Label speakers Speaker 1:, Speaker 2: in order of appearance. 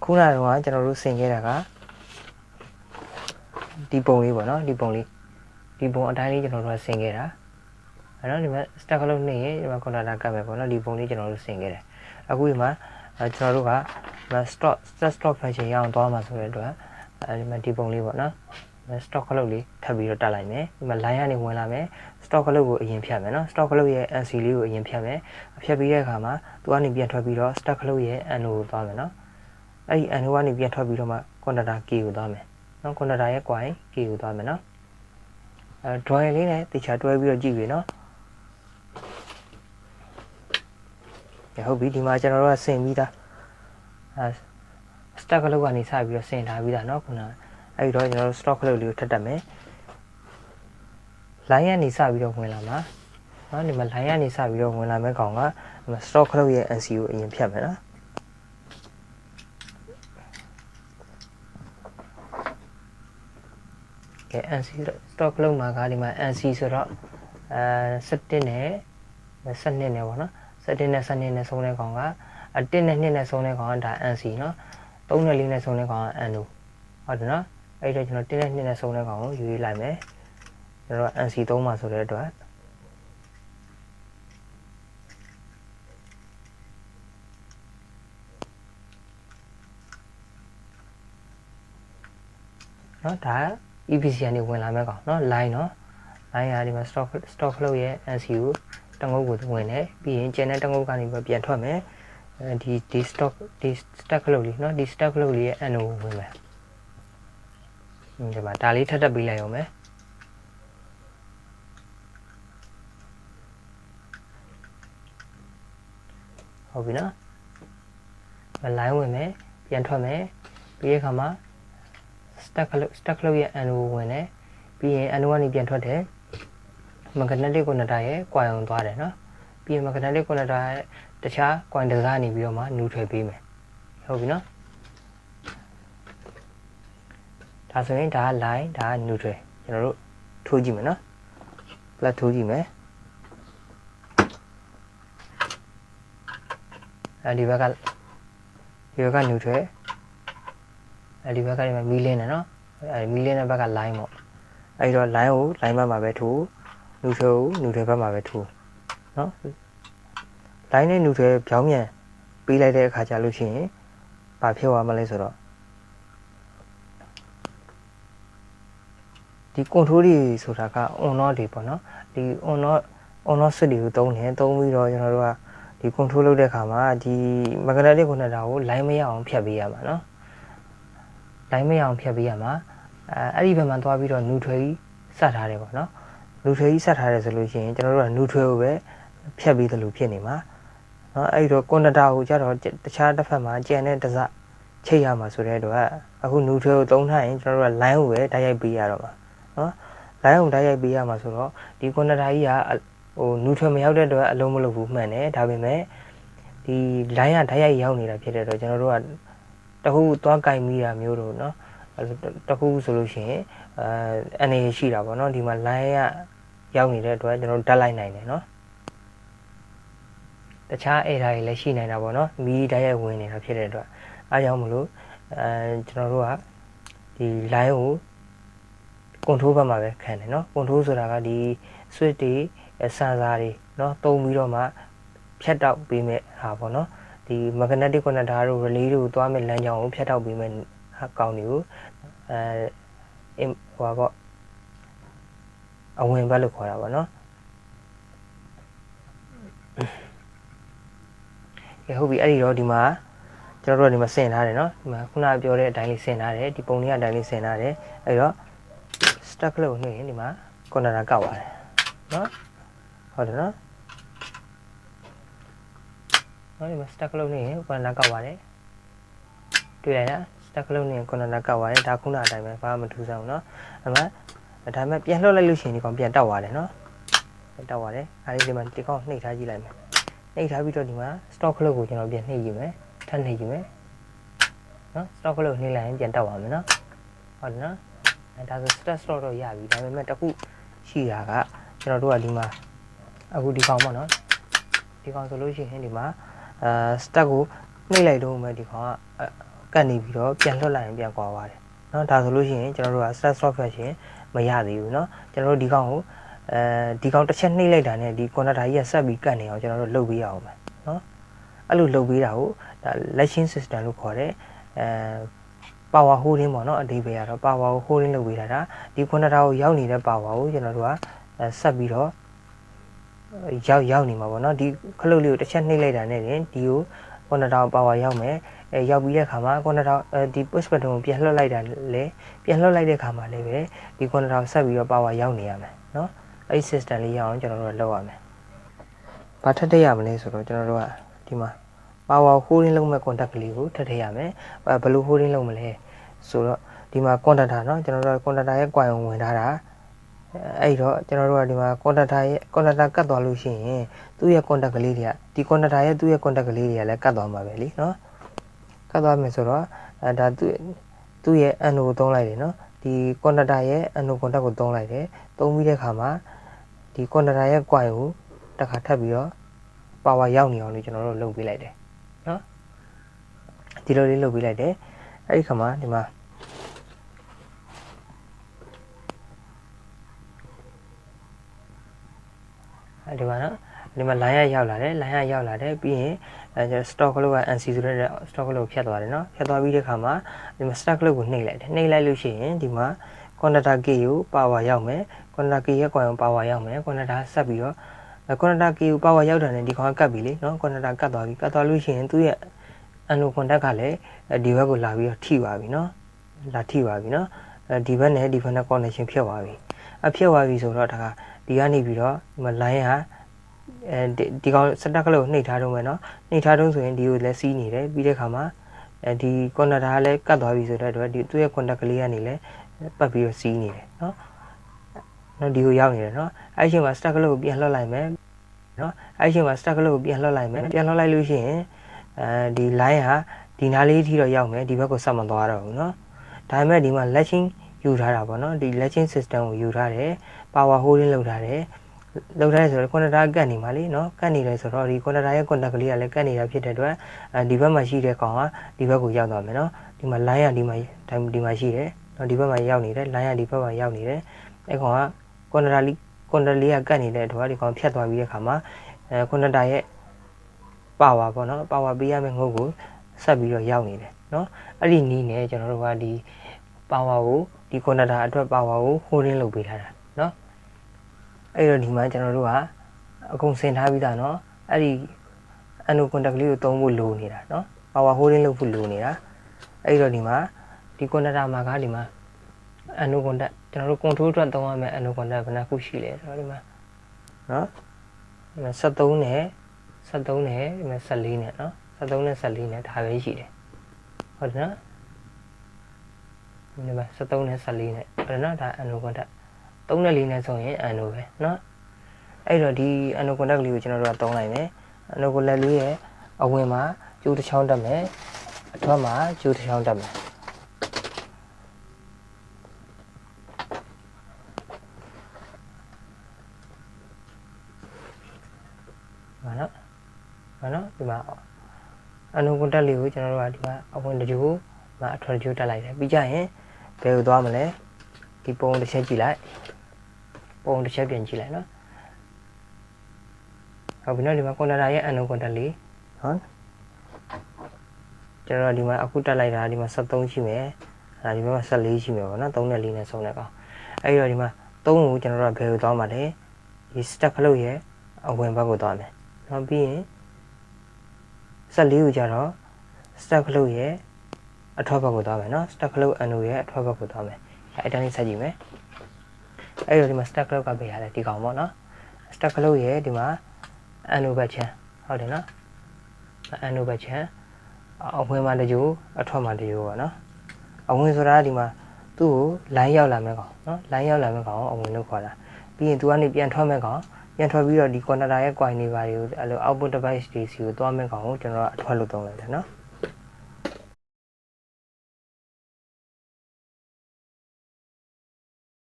Speaker 1: ခုနကတော့ကျွန်တော်တို့ဆင်ခဲ့တာကဒီပုံလေးပေါ့နော်ဒီပုံအတိုင်းလေးကျွန်တော်တို့ဆင်ခဲ့တာအဲ့တော့ဒီမှာ stack လုပ်နေရင်ဒီမှာ container ကတ်မယ်ပေါ့နော်ဒီပုံလေးကျွန်တော်တို့ဆင်ခဲ့တယ်အခုဒီမှာကျွန်တော်တို့က stock function ရအောင်သွားမှာဆိုတဲ့အတွက်ဒီမှာဒီပုံလေးပေါ့နော် stock ခလုတ်လေးထပ်ပြီးတော့တက်လိုက်မယ်ဒီမှာ line ကနေဝင်လာမယ် stock ခလုတ်ကိုအရင်ဖြတ်မယ်နော် stock ခလုတ်ရဲ့ NC လေးကိုအရင်ဖြတ်မယ်ဖြတ်ပြီးတဲ့အခါမှာသူကနေပြန်ထွက်ပြီးတော့ stock ခလုတ်ရဲ့ NO ကိုသွားမယ်နော်အဲ့ဒီ NO ကနေပြန်ထွက်ပြီးတော့မှ container K ကိုသွားမယ်နော် container ရဲ့ coin K ကိုသွားမယ်နော်drawing လေးနဲ့တခြားတွဲပြီးတော့ကြည့်ပြီနော်ဟုတ်ပြီဒီမှာကျွန်တော်တို့ကဆင်ပြီးသားstock ခလုတ်ကနေစပြီးတော့ဆင်ထားပြီးသားเนาะခုနအဲ့တော့ကျွန်တော်တို့ stock ခလုတ်လေးကိုထပ်တက်မယ် line ကနေစပြီးတော့ဝင်လာမှာเนาะဒီမှာ line ကနေစပြီးတော့ဝင်လာမဲ့ကောင်ကဒီမှာ stock ခလုတ်ရဲ့ NC ကိုအရင်ဖြတ်မယ်နော်ကဲ NC stock ခလုတ်မှာကဒီမှာ NC ဆိုတော့17နဲ့12နဲ့ပေါ့နော်17နဲ့12နဲ့ဆုံးတဲ့ကောင်က1နဲ့2နဲ့ဆုံးတဲ့ကောင်ကဒါ NC เนาะ3နဲ့4နဲ့ဆုံးတဲ့ကောင်က NO ဟုတ်တယ်နော်အဲ့တော့ကျွန်တော်1နဲ့2နဲ့ဆုံးတဲ့ကောင်ကိုယူရေးလိုက်မယ်ကျွန်တော် NC 3မှာဆိုတဲ့အတွက်နော်ဒါ EPC ကနေဝင်လာမဲ့ကောင်နော် line နော် line ရာဒီမှာ stock flow ရဲ့ NC ကိုတငုတ်ကိုဝင်တယ်ပြီးရင်ကျန်တဲ့တငုတ်ကနေပြန်ထွက်မယ်ဒီ stock flow လေးနော်ဒီ stock flow လေးရဲ့ NO ကိုဝင်မယ်ဒီမှာဒါလေးထပ်ပေးလိုက်အောင်မယ်ဟုတ်ပြီနော် line ဝင်မယ်ပြန်ထွက်မယ်ပြီးတဲ့အခါမှာ stack လောက်ရဲ့ NO ဝင်တယ်ပြီးရင် NO ကနေပြန်ထွက်တယ် magnetic connector ရဲ့ coil အောင်သွားတယ်နော်ပြီးရင် magnetic connector ရဲ့တခြား coil တစ်စားနေပြီးတော့မှ neutral ပေးမယ်ဟုတ်ပြီနော်ဒါဆိုရင်ဒါက line ဒါက neutral ကျွန်တော်တို့ထိုးကြည့်မယ်နော် plus ထိုးကြည့်မယ်ဒီဘက်က neutral ဒီဘက်ကဒီမှာမီလင်းတယ်နော်မီလင်းတဲ့ဘက်က line ပေါ့အဲ့တော့ line ကို line ဘက်မှာပဲထိုး neutral ကို neutral ဘက်မှာပဲထိုးနော် line နဲ့ neutral ပြောင်းပြန်ပေးလိုက်တဲ့အခါကျလို့ရှိရင်ဘာဖြစ်သွားမလဲဆိုတော့ဒီ control တွေဆိုတာက on off တွေပေါ့နော်ဒီ on off switch တွေကိုသုံးပြီးတော့ကျွန်တော်တို့ကဒီ control လုပ်တဲ့အခါမှာဒီ magnetic connector ကို line မရအောင်ဖြတ်ပေးရမှာနော် line မရအောင်ဖြတ်ပေးရမှာအဲ့ဒီဘက်မှာသွားပြီးတော့ neutral ကြီးဆက်ထားတယ်ပေါ့နော် neutral ကြီးဆက်ထားတယ်ဆိုလို့ရှိရင်ကျွန်တော်တို့က neutral ကိုပဲဖြတ်ပေးသလိုဖြစ်နေမှာနော်အဲ့တော့ connector ကိုကြတော့တခြားတစ်ဖက်မှာကျန်တဲ့တစချိတ်ရမှာဆိုတဲ့အတွက်အခု neutral ကိုသုံးထားရင်ကျွန်တော်တို့က line ကိုပဲတိုက်ရိုက်ပေးရတော့မှာနော် line ကိုတိုက်ရိုက်ပေးရမှာဆိုတော့ဒီ connector ကြီးကneutral မရောက်တဲ့အတွက်အလုံးမလုပ်ဘူးမှန်တယ်ဒါပေမဲ့ဒီ line ကတိုက်ရိုက်ရောက်နေတာဖြစ်တဲ့အတွက်ကျွန်တော်တို့ကတခုသွားကင်မိတာမျိုးတို့နော်တခုဆိုလို့ရှိရင်အနေရှိတာပေါ့နော်ဒီမှာ line ကရောက်နေတဲ့အတွက်ကျွန်တော်တို့တက်လိုက်နိုင်တယ်နော်တခြား error တွေလည်းရှိနိုင်တာပေါ့နော်မီးတိုက်ရိုက်ဝင်နေတာဖြစ်တဲ့အတွက်အားကြောင့်မလို့ကျွန်တော်တို့ကဒီ line ကို control ဘက်မှာပဲခံတယ်နော် control ဆိုတာကဒီ switch တွေ sensor တွေနော်တုံးပြီးတော့မှဖြတ်တောက်ပေးမဲ့ဟာပေါ့နော်ဒီ magnetic connector တို့ relay တို့သွားမဲ့လမ်းကြောင်းကိုဖြတ်တောက်ပေးမဲ့ဟာကောင်းတွေကိုဟိုပါပေါ့အဝင်ဘက်လို့ခေါ်တာပေါ့နော်ကဲဟုတ်ပြီအဲ့ဒီတော့ဒီမှာကျွန်တော်တို့ကဒီမှာဆင်ထားတယ်နော်ဒီမှာခုနပြောတဲ့အတိုင်းလေးဆင်ထားတယ်ဒီပုံလေးအတိုင်းလေးဆင်ထားတယ်အဲ့တော့ stack လို့နှိမ့်ရင်ဒီမှာ connector ကောက်ပါတယ်နော်ဟုတ်တယ်နော်ဒီမှာ stack လို့နှိမ့်ရင် connector ကောက်ပါတယ်တွေ့လိုက်လား stack လို့နှိမ့်ရင် connector ကောက်ပါတယ်ဒါခုနအတိုင်းပဲဘာမှမထူးဆန်းဘူးနော်ဒါမှပြန်လှုပ်လိုက်လို့ရှိရင်ဒီကောင်ပြန်တောက်သွားတယ်နော်တောက်သွားတယ်အဲဒီဒီမှာဒီကောင်နှိပ်ထားကြည့်လိုက်မယ်နှိပ်ထားပြီးတော့ဒီမှာ stock လို့ကိုကျွန်တော်ပြန်နှိပ်ကြည့်မယ်ထပ်နှိပ်ကြည့်မယ်နော် stock လို့နှိပ်လိုက်ရင်ပြန်တောက်သွားမယ်နော်ဟုတ်တယ်နော်ဒါဆို stock တော့ရပြီဒါပေမဲ့တခုရှိတာကကျွန်တော်တို့ကဒီမှာအခုဒီကောင်ပေါ့နော်ဒီကောင်ဆိုလို့ရှိရင်ဒီမှာstack ကိုနှိပ်လိုက်တော့မှဒီကောင်က ကတ်နေပြီးတော့ပြန်လွှတ်လိုက်ရင်ပြန်ကွာသွားတယ်နော်ဒါဆိုလို့ရှိရင်ကျွန်တော်တို့က start software ရှင်မရသေးဘူးနော်ကျွန်တော်တို့ဒီကောင်ကိုဒီကောင်တစ်ချက်နှိပ်လိုက်တာနဲ့ဒီ connector ကြီးကဆက်ပြီးကတ်နေအောင်ကျွန်တော်တို့လုပ်ပေးရအောင်မယ်နော်အဲ့လိုလုပ်ပေးတာကိုဒါ latching system လို့ခေါ်တယ်power holding ပေါ့နော်အဓိပ္ပာယ်ကတော့ power ကို holding လုပ်ပေးတာဒါဒီ connector ကိုရောက်နေတဲ့ power ကိုကျွန်တော်တို့ကဆက်ပြီးတော့ရောက်နေမှာပေါ့နော်ဒီခလုတ်လေးကိုတစ်ချက်နှိပ်လိုက်တာနဲ့တင်ဒီကို connector power ရောက်မယ်ရောက်ပြီးတဲ့အခါမှာ connector ဒီ push button ကိုပြန်လှုပ်လိုက်တာလေပြန်လှုပ်လိုက်တဲ့အခါမှာလည်းပဲဒီ connector ဆက်ပြီးတော့ power ရောက်နေရမယ်နော်အဲ့ဒီ system လေးရအောင်ကျွန်တော်တို့လုပ်ရမယ်ဘာထပ်ထည့်ရမလဲဆိုတော့ကျွန်တော်တို့ကဒီမှာ power holding လုပ်မဲ့ contact ကလေးကိုထပ်ထည့်ရမယ်ဘယ်လို holding လုပ်မလဲဆိုတော့ဒီမှာ contactor เนาะကျွန်တော်တို့က contactor ရဲ့ coil ဝင်ထားတာအဲ့တော့ကျွန်တော်တို့ကဒီမှာ contactor ကတ်သွားလို့ရှိရင်သူ့ရဲ့ contact ကလေးတွေကဒီ contactor ရဲ့သူ့ရဲ့ contact ကလေးတွေကလည်းကတ်သွားမှာပဲလीเนาะကတ်သွားမယ်ဆိုတော့ဒါသူ့ရဲ့ anode ကိုသုံးလိုက်တယ်เนาะဒီ contactor ရဲ့ anode contact ကိုသုံးလိုက်တယ်သုံးပြီးတဲ့အခါမှာဒီ contactor ရဲ့ coil ကိုတစ်ခါထပ်ပြီးတော့ power ရောက်နေအောင်လို့ကျွန်တော်တို့လုပ်ပေးလိုက်တယ်เนาะဒီလိုလေးလုပ်ပေးလိုက်တယ်အဲ့ဒီခါမှာဒီမှာဒီမှာနော်ဒီမှာ line ရောက်လာတယ် line ရောက်လာတယ်ပြီးရင်ကျွန်တော် stock လို့က NC ဆိုတဲ့ stock လို့ဖြတ်သွားတယ်နော်ဖြတ်သွားပြီးတဲ့ခါမှာဒီမှာ stock လို့ကိုနှိပ်လိုက်တယ်နှိပ်လိုက်လို့ရှိရင်ဒီမှာ connector key ကို power ရောက်မယ် connector key ရဲ့ coil ကို power ရောက်မယ် connector ဆက်ပြီးတော့ connector key ကို power ရောက်တယ်နဲ့ဒီကောင်ကတ်ပြီလေနော် connector ကတ်သွားပြီကတ်သွားလို့ရှိရင်သူ့ရဲ့ anode contact ကလည်းဒီဘက်ကိုလာပြီးတော့ထိပါပြီနော်လာထိပါပြီနော်ဒီဘက်နဲ့ဒီဘက်နဲ့ connection ဖြစ်သွားပြီဖြတ်သွားပြီဆိုတော့ဒါကဒီကနေပြီးတော့ဒီမှာ line ကဒီကောင်စတက်ကလေးကိုနှိပ်ထားတော့မယ်နော်နှိပ်ထားတော့ဆိုရင်ဒီကိုလည်းစီးနေတယ်ပြီးတဲ့ခါမှာဒီ connector ကလည်းကတ်သွားပြီဆိုတော့ဒီသူ့ရဲ့ contact ကလေးကနေလည်းပတ်ပြီးတော့စီးနေတယ်နော်ဒီကိုရောက်နေတယ်နော်အဲ့ချိန်မှာ stack ကလေးကိုပြန်လှည့်လိုက်မယ်နော်အဲ့ချိန်မှာ stack ကလေးကိုပြန်လှည့်လိုက်မယ်ပြန်လှည့်လိုက်လို့ရှိရင်ဒီ line ဟာဒီနားလေးထိတော့ရောက်မယ်ဒီဘက်ကိုဆက်မသွားတော့ဘူးနော်ဒါပေမဲ့ဒီမှာ latching ယူထားတာပေါ့နော်ဒီ latching system ကိုယူထားတယ် power holding လုပ်ထားတယ်ဆိုတော့ connector ကတ်နေမှာလीနော်ကတ်နေတယ်ဆိုတော့ဒီ connector ရဲ့ contact ကလေးကလည်းကတ်နေတာဖြစ်တဲ့အတွက်ဒီဘက်မှာရှိတဲ့ကောင်ကဒီဘက်ကိုရောက်သွားမယ်နော်ဒီမှာ line ကဒီမှာရှိတယ်နော်ဒီဘက်မှာရောက်နေတယ် line ကဒီဘက်မှာရောက်နေတယ်အဲ့ကောင်က connector လေးကကတ်နေတဲ့အတွက်ဒီကောင်ဖြတ်သွားပြီးတဲ့ခါမှာ connector ရဲ့ power ပေါ့နော် power ပေးရမယ့်ငုတ်ကိုဆက်ပြီးတော့ရောက်နေတယ်နော်အဲ့ဒီနည်းနဲ့ကျွန်တော်တို့ကဒီ power ကိုဒီ connector အတွက် power ကို holding လုပ်ပေးထားတာနော်အဲ့တော့ဒီမှာကျွန်တော်တို့ကအကုန်ဆင်ထားပြီးသားเนาะအဲ့ဒီ anode contact လေးကိုသုံးဖို့လိုနေတာเนาะ power holding လုပ်ဖို့လိုနေတာအဲ့တော့ဒီမှာဒီ connector မှာကဒီမှာ anode contact ကျွန်တော်တို့ control အတွက်သုံးရမယ့် anode contact ဘယ်နှခုရှိလဲဆိုတော့ဒီမှာเนาะဒီမှာ73နဲ့ဒီမှာ14နဲ့เนาะ73နဲ့14နဲ့ဒါပဲရှိတယ်ဟုတ်တယ်เนาะဒီမှာ73နဲ့14နဲ့ဟုတ်တယ်เนาะဒါ anode contact 3နဲ့4နဲ့ဆိုရင် anode ပဲเนาะအဲ့တော့ဒီ anode contact လေးကိုကျွန်တော်တို့ကသုံးလိုက်မယ် anode contact လေးရဲ့အဝင်မှာကျိုးတစ်ချောင်းတက်မယ်အထွက်မှာကျိုးတစ်ချောင်းတက်မယ်ဟာနော်ဒီမှာ anode contact လေးကိုကျွန်တော်တို့ကဒီမှာအဝင်တစ်ကျိုးမှာအထွက်တစ်ကျိုးတက်လိုက်တယ်ပြီးကြရင်ဘယ်ကိုသွားမလဲဒီပုံတစ်ချက်ကြည့်လိုက်ပုံတစ်ချက်ပြန်ကြည့်လိုက်နော်ဟုတ်ပြီနော်ဒီမှာ connector ရဲ့ anode contact လေးနော်ကျွန်တော်ဒီမှာအခုတက်လိုက်တာဒီမှာ73ရှိမယ်ဒီမှာ14ရှိမယ်ပေါ့နော်3နဲ့4နဲ့ဆုံးတဲ့ကောင်အဲ့တော့ဒီမှာ3ကိုကျွန်တော်တို့ကဘယ်ကိုသွားမှာလဲဒီ stack ခလုတ်ရဲ့အဝင်ဘက်ကိုသွားမယ်နောက်ပြီးရင်14ကိုကျတော့ stack ခလုတ်ရဲ့အထွက်ဘက်ကိုသွားမယ်နော် stack ခလုတ် anode ရဲ့အထွက်ဘက်ကိုသွားမယ်အဲ့တိုင်းလေးဆက်ကြည့်မယ်အဲ့တော့ဒီမှာ stack ခလုတ်ကပေးရတယ်ဒီကောင်ပေါ့နော် stack ခလုတ်ရဲ့ဒီမှာ anode ဘက်ချမ်းဟုတ်တယ်နော် anode ဘက်ချမ်းအဝင်မှာတကြိုအထွက်မှာတကြိုပေါ့နော်အဝင်ဆိုတာဒီမှာသူ့ကို line ရောက်လာမဲ့ကောင်နော် line ရောက်လာမဲ့ကောင်အဝင်လို့ခေါ်တာပြီးရင်သူကနေပြန်ထွက်မဲ့ကောင်ပြန်ထွက်ပြီးတော့ဒီ connector ရဲ့ coil တွေပါတွေကိုအဲ့လို output device တွေစီကိုသွားမဲ့ကောင်ကိုကျွန်တော်ကအထွက်လို့သုံးလိုက်တယ်နော်